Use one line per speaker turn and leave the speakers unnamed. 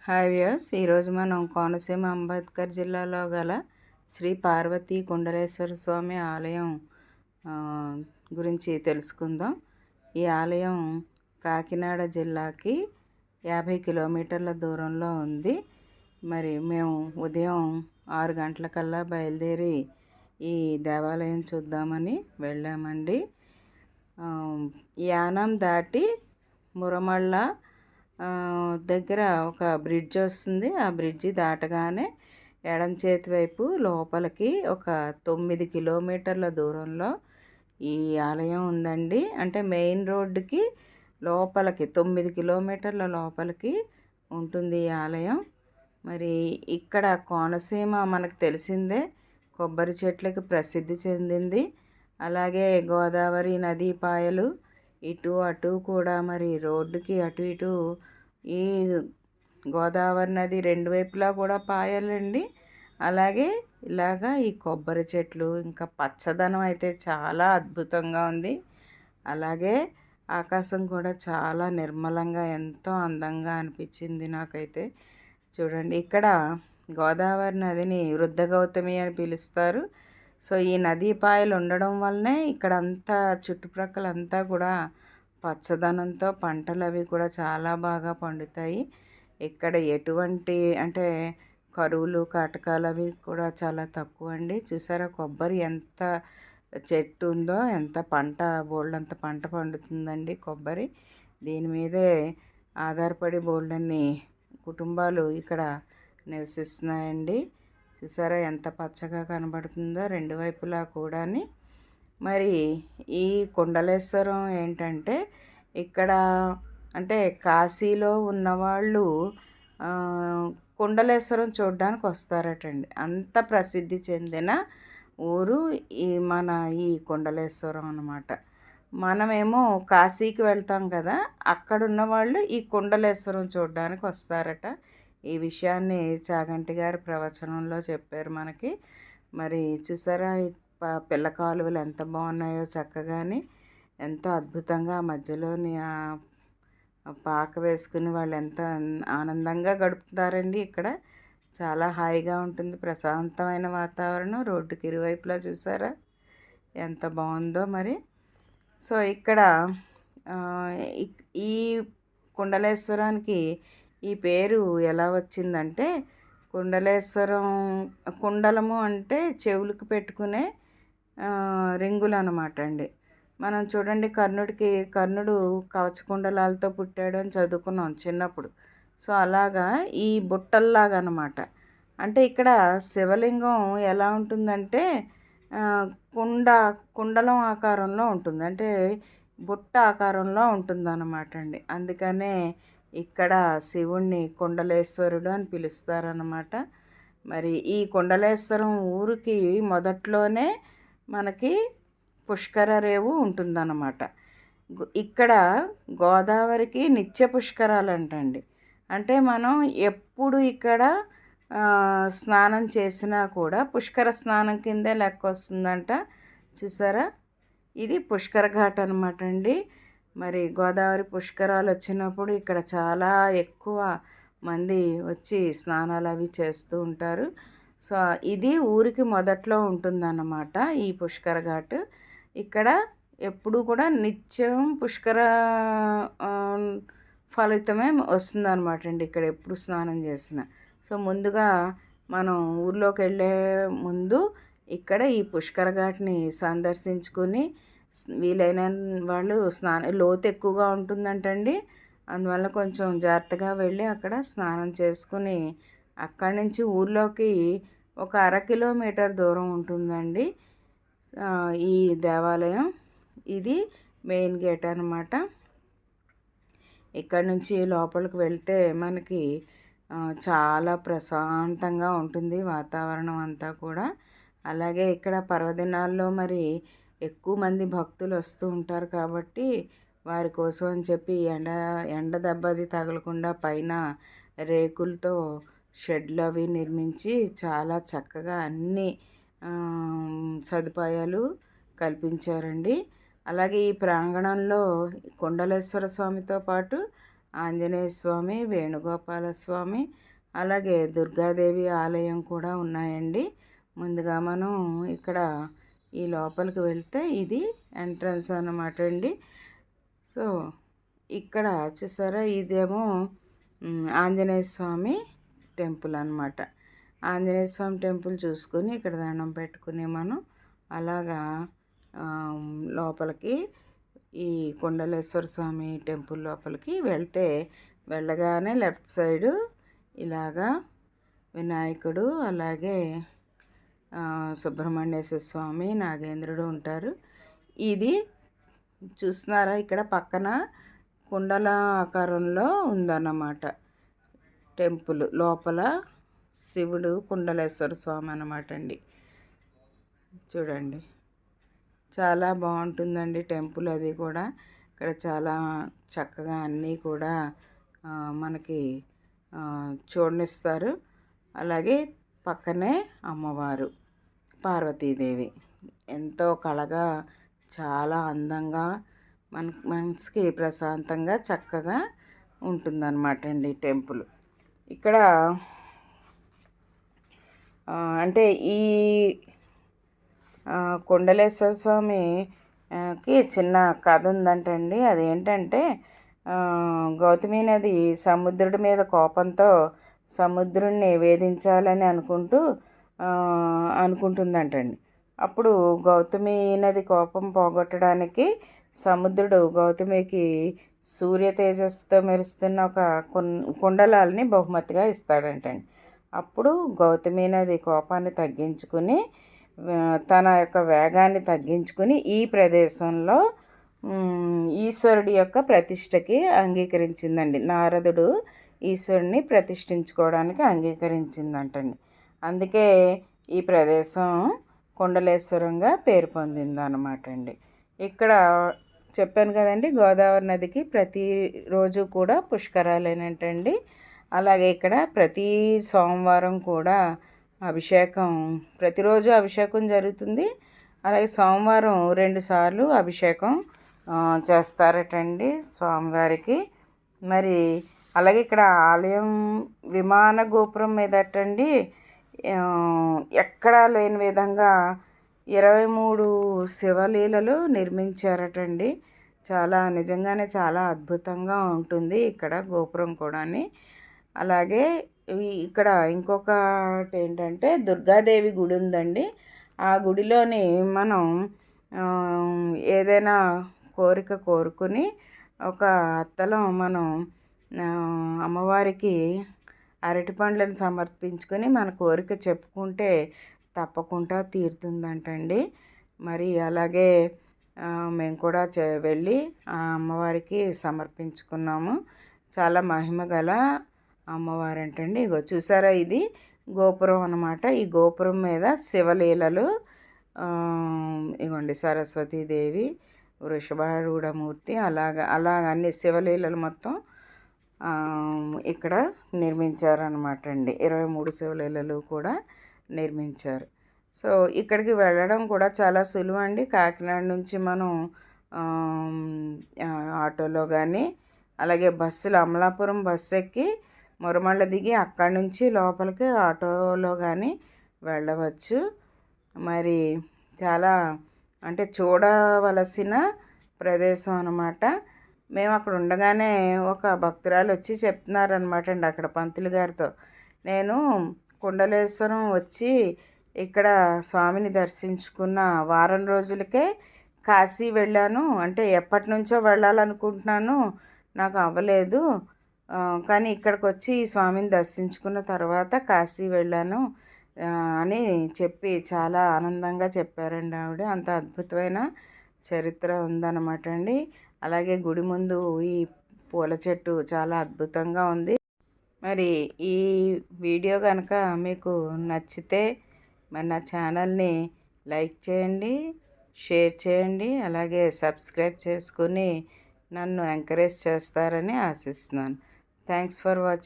Hi viewers, ఈరోజు మనం కోనసీమ అంబేద్కర్ జిల్లాలో గల శ్రీ పార్వతీ కుండలేశ్వర స్వామి ఆలయం ఆ, గురించి తెలుసుకుందాం. ఈ ఆలయం కాకినాడ జిల్లాకి 50 కిలోమీటర్ల దూరంలో ఉంది. మరి మేము ఉదయం 6 గంటలకల్లా బయలుదేరి ఈ దేవాలయం చూద్దామని వెళ్ళామండి. యానం దాటి మురమళ్ళ దగ్గర ఒక బ్రిడ్జ్ వస్తుంది. ఆ బ్రిడ్జి దాటగానే ఎడం చేతి వైపు లోపలికి ఒక 9 కిలోమీటర్ల దూరంలో ఈ ఆలయం ఉందండి. అంటే మెయిన్ రోడ్డుకి లోపలికి 9 కిలోమీటర్ల లోపలికి ఉంటుంది ఈ ఆలయం. మరి ఇక్కడ కోనసీమ మనకు తెలిసిందే, కొబ్బరి చెట్లకి ప్రసిద్ధి చెందింది. అలాగే గోదావరి నదీ పాయలు ఇటు అటు కూడా, మరి రోడ్డుకి అటు ఇటు ఈ గోదావరి నది రెండు వైపులా కూడా పాయాలండి. అలాగే ఇలాగా ఈ కొబ్బరి చెట్లు, ఇంకా పచ్చదనం అయితే చాలా అద్భుతంగా ఉంది. అలాగే ఆకాశం కూడా చాలా నిర్మలంగా ఎంతో అందంగా అనిపించింది నాకైతే. చూడండి, ఇక్కడ గోదావరి నదిని వృద్ధ గౌతమి అని పిలుస్తారు. సో ఈ నదీ పాయలు ఉండడం వల్లనే ఇక్కడ అంతా చుట్టుప్రక్కల అంతా కూడా పచ్చదనంతో పంటలు అవి కూడా చాలా బాగా పండుతాయి. ఇక్కడ ఎటువంటి అంటే కరువులు కాటకాలు అవి కూడా చాలా తక్కువ అండి. చూసారా కొబ్బరి ఎంత చెట్టు ఉందో, ఎంత పంట, బోల్డంత పంట పండుతుందండి కొబ్బరి. దీని మీదే ఆధారపడి బోల్డన్ని కుటుంబాలు ఇక్కడ నివసిస్తున్నాయండి. చూసారా ఎంత పచ్చగా కనబడుతుందో రెండు వైపులా కూడాని. మరి ఈ కుండలేశ్వరం ఏంటంటే, ఇక్కడ అంటే కాశీలో ఉన్నవాళ్ళు కుండలేశ్వరం చూడడానికి వస్తారటండి. అంత ప్రసిద్ధి చెందిన ఊరు ఈ కుండలేశ్వరం అన్నమాట. మనమేమో కాశీకి వెళ్తాం కదా, అక్కడ ఉన్నవాళ్ళు ఈ కుండలేశ్వరం చూడడానికి వస్తారట. ఈ విషయాన్ని చాగంటి గారి ప్రవచనంలో చెప్పారు మనకి. మరి చూసారా పిల్ల కాలువలు ఎంత బాగున్నాయో, చక్కగాని ఎంతో అద్భుతంగా మధ్యలోని పాక వేసుకుని వాళ్ళు ఎంత ఆనందంగా గడుపుతారండి. ఇక్కడ చాలా హాయిగా ఉంటుంది, ప్రశాంతమైన వాతావరణం. రోడ్డుకి ఇరువైపులా చూసారా ఎంత బాగుందో మరి. సో ఇక్కడ ఈ కుండలేశ్వరానికి ఈ పేరు ఎలా వచ్చిందంటే, కుండలేశ్వరం, కుండలము అంటే చెవులకు పెట్టుకునే రింగులు అనమాట అండి. మనం చూడండి, కర్ణుడు కవచకుండలాలతో పుట్టాడు అని చదువుకున్నాం చిన్నప్పుడు. సో అలాగా ఈ బుట్టల్లాగా అనమాట. అంటే ఇక్కడ శివలింగం ఎలా ఉంటుందంటే కుండలం ఆకారంలో ఉంటుంది, అంటే బుట్ట ఆకారంలో ఉంటుందన్నమాట అండి. అందుకనే ఇక్కడ శివుణ్ణి కుండలేశ్వరుడు అని పిలుస్తారన్నమాట. మరి ఈ కుండలేశ్వరం ఊరికి మొదట్లోనే మనకి పుష్కర రేవు ఉంటుందన్నమాట. ఇక్కడ గోదావరికి నిత్య పుష్కరాలు అంటండి. అంటే మనం ఎప్పుడు ఇక్కడ స్నానం చేసినా కూడా పుష్కర స్నానం కిందే లెక్క వస్తుందంట. చూసారా, ఇది పుష్కర ఘాట్ అనమాట అండి. మరి గోదావరి పుష్కరాలు వచ్చినప్పుడు ఇక్కడ చాలా ఎక్కువ మంది వచ్చి స్నానాలు అవి చేస్తూ ఉంటారు. సో ఇది ఊరికి మొదట్లో ఉంటుందన్నమాట ఈ పుష్కర ఘాట్. ఇక్కడ ఎప్పుడు కూడా నిత్యం పుష్కర ఫలితమే వస్తుందన్నమాట అండి ఇక్కడ ఎప్పుడు స్నానం చేసిన. సో ముందుగా మనం ఊర్లోకి వెళ్ళే ముందు ఇక్కడ ఈ పుష్కర ఘాట్ని సందర్శించుకొని, వీలైన వాళ్ళు లోతు ఎక్కువగా ఉంటుందంటండి. అందువల్ల కొంచెం జాగ్రత్తగా వెళ్ళి అక్కడ స్నానం చేసుకుని అక్కడి నుంచి ఊర్లోకి ఒక 1/2 కిలోమీటర్ దూరం ఉంటుందండి ఈ దేవాలయం. ఇది మెయిన్ గేట్ అనమాట. ఇక్కడ నుంచి లోపలికి వెళ్తే మనకి చాలా ప్రశాంతంగా ఉంటుంది వాతావరణం అంతా కూడా. అలాగే ఇక్కడ పర్వదినాల్లో మరి ఎక్కువ మంది భక్తులు వస్తూ ఉంటారు కాబట్టి వారి కోసం అని చెప్పి ఎండ దెబ్బది తగలకుండా పైన రేకులతో షెడ్లు అవి నిర్మించి చాలా చక్కగా అన్ని సదుపాయాలు కల్పించారండి. అలాగే ఈ ప్రాంగణంలో కుండలేశ్వర స్వామితో పాటు ఆంజనేయ స్వామి, వేణుగోపాల స్వామి, అలాగే దుర్గాదేవి ఆలయం కూడా ఉన్నాయండి. ముందుగా మనం ఇక్కడ ఈ లోపలికి వెళ్తే ఇది ఎంట్రన్స్ అన్నమాట అండి. సో ఇక్కడ చూసారా, ఇదేమో ఆంజనేయ స్వామి టెంపుల్ అన్నమాట. ఆంజనేయ స్వామి టెంపుల్ చూసుకొని ఇక్కడ దండం పెట్టుకుని మనం అలాగా లోపలికి ఈ కొండలేశ్వర స్వామి టెంపుల్ లోపలికి వెళ్ళగానే లెఫ్ట్ సైడు ఇలాగా వినాయకుడు, అలాగే సుబ్రహ్మణ్యేశ్వర స్వామి, నాగేంద్రుడు ఉంటారు. ఇది చూస్తున్నారా, ఇక్కడ పక్కన కుండల ఆకారంలో ఉందన్నమాట టెంపుల్. లోపల శివుడు, కుండలేశ్వర స్వామి అన్నమాట అండి. చూడండి, చాలా బాగుంటుందండి టెంపుల్. అది కూడా ఇక్కడ చాలా చక్కగా అన్నీ కూడా మనకి చూడనిస్తారు. అలాగే పక్కనే అమ్మవారు పార్వతీదేవి ఎంతో కళగా, చాలా అందంగా, మనసుకి ప్రశాంతంగా చక్కగా ఉంటుందన్నమాట అండి టెంపుల్. ఇక్కడ అంటే ఈ కొండలేశ్వర స్వామికి చిన్న కథ ఉందంటండి. అదేంటంటే గౌతమి నది సముద్రుడి మీద కోపంతో సముద్రుడిని వేధించాలని అనుకుంటుందంటండి. అప్పుడు గౌతమి నది కోపం పోగొట్టడానికి సముద్రుడు గౌతమికి సూర్య తేజస్సుతో మెరుస్తున్న ఒక కుండలాల్ని బహుమతిగా ఇస్తాడంటండి. అప్పుడు గౌతమి నది కోపాన్ని తగ్గించుకుని తన యొక్క వేగాన్ని తగ్గించుకుని ఈ ప్రదేశంలో ఈశ్వరుడి యొక్క ప్రతిష్టకి అంగీకరించిందండి. నారదుడు ఈశ్వరుని ప్రతిష్ఠించుకోవడానికి అంగీకరించిందంటండి. అందుకే ఈ ప్రదేశం కొండలేశ్వరంగా పేరు పొందిందన్నమాట అండి. ఇక్కడ చెప్పాను కదండి, గోదావరి నదికి ప్రతిరోజు కూడా పుష్కరాలేనంటండి. అలాగే ఇక్కడ ప్రతి సోమవారం కూడా అభిషేకం, ప్రతిరోజు అభిషేకం జరుగుతుంది. అలాగే సోమవారం 2 సార్లు అభిషేకం చేస్తారటండి స్వామివారికి. మరి అలాగే ఇక్కడ ఆలయం విమాన గోపురం మీదటండి ఎక్కడా లేని విధంగా 23 శివలీలలు నిర్మించారటండి. నిజంగానే చాలా అద్భుతంగా ఉంటుంది ఇక్కడ గోపురం కూడా. అలాగే ఇక్కడ ఇంకొకటి ఏంటంటే దుర్గాదేవి గుడి ఉందండి. ఆ గుడిలోని మనం ఏదైనా కోరిక కోరుకుని ఒక అత్తలో మనం అమ్మవారికి అరటిపండ్లను సమర్పించుకొని మన కోరిక చెప్పుకుంటే తప్పకుండా తీరుతుందంటండి. మరి అలాగే మేము కూడా వెళ్ళి ఆ అమ్మవారికి సమర్పించుకున్నాము. చాలా మహిమ గల అమ్మవారంటండి. ఇగో చూసారా, ఇది గోపురం అన్నమాట. ఈ గోపురం మీద శివలీలలు, ఇగోండి సరస్వతీదేవి, వృషభారూఢమూర్తి, అలాగ అన్ని శివలీలలు మొత్తం ఇక్కడ నిర్మించారనమాట అండి. 23 శివలీలలు కూడా నిర్మించారు. సో ఇక్కడికి వెళ్ళడం కూడా చాలా సులువు అండి. కాకినాడ నుంచి మనం ఆటోలో కానీ, అలాగే బస్సులు అమలాపురం బస్సు ఎక్కి మురమళ్ళ దిగి అక్కడి నుంచి లోపలికి ఆటోలో కానీ వెళ్ళవచ్చు. మరి చాలా అంటే చూడవలసిన ప్రదేశం అన్నమాట. మేము అక్కడ ఉండగానే ఒక భక్తురాలు వచ్చి చెప్తున్నారనమాట అండి అక్కడ పంతులు గారితో, నేను కుండలేశ్వరం వచ్చి ఇక్కడ స్వామిని దర్శించుకున్న వారం రోజులకే కాశీ వెళ్ళాను, అంటే ఎప్పటి నుంచో వెళ్ళాలనుకుంటున్నాను, నాకు అవ్వలేదు, కానీ ఇక్కడికి వచ్చి ఈ స్వామిని దర్శించుకున్న తర్వాత కాశీ వెళ్ళాను అని చెప్పి చాలా ఆనందంగా చెప్పారండి ఆవిడ. అంత అద్భుతమైన చరిత్ర ఉందన్నమాట అండి. అలాగే గుడి ముందు ఈ పూల చెట్టు చాలా అద్భుతంగా ఉంది. మరి ఈ వీడియో కనుక మీకు నచ్చితే మరి నా ఛానల్ని లైక్ చేయండి, షేర్ చేయండి, అలాగే సబ్స్క్రైబ్ చేసుకుని నన్ను ఎంకరేజ్ చేస్తారని ఆశిస్తున్నాను. Thanks for watching.